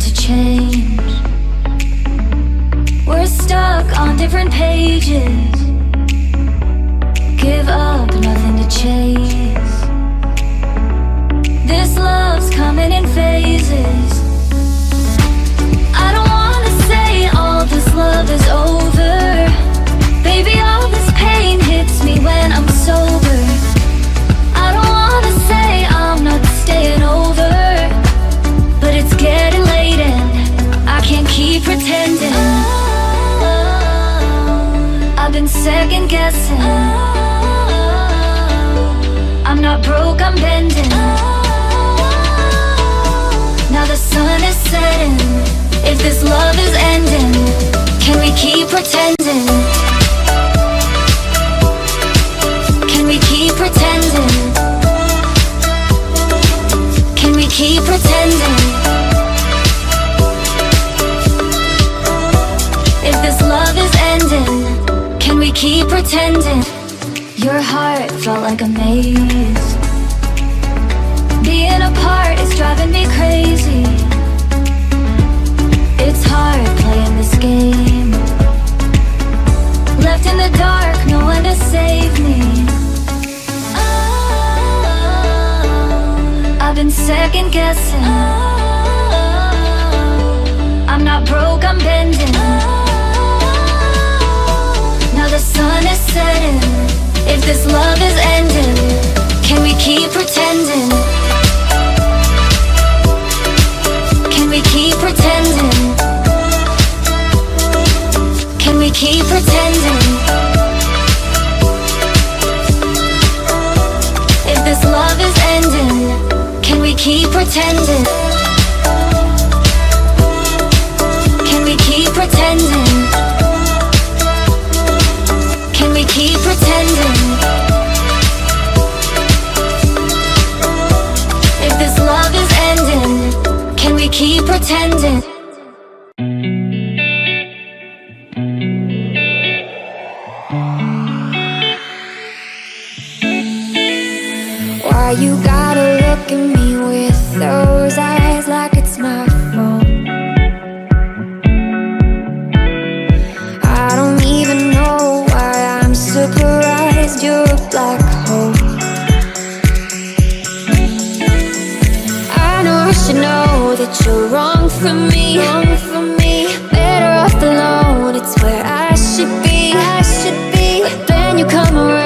to change. We're stuck on different pages. Give up, nothing to chase. This love's coming in phases. I don't wanna say all this love is over. Baby, all this pain hits me when I'm sober. I don't wanna say I'm not staying over, but it's getting late and I can't keep pretending. I've been second guessing. I'm not broke, I'm bending. Now the sun is setting. If this love is ending, can we keep pretending? Can we keep pretending? Can we keep pretending? If this love is ending, can we keep pretending? Your heart felt like a maze. Being apart is driving me crazy. It's hard playing this game. Left in the dark, no one to save me. I've been second guessing. I'm not broke, I'm bending. Now the sun is setting. If this love is ending, can we keep pretending? Can we keep pretending? Can we keep pretending? If this love is ending, can we keep pretending? Can we keep pretending? Can we keep pretending? If this love is ending, can we keep pretending? Why you gotta look at me with those eyes like it's my fault? I don't even know why I'm surprised you're a black hole. I know I should know that you're wrong for me, wrong for me. Better off alone, it's where I should be, I should be. But then you come around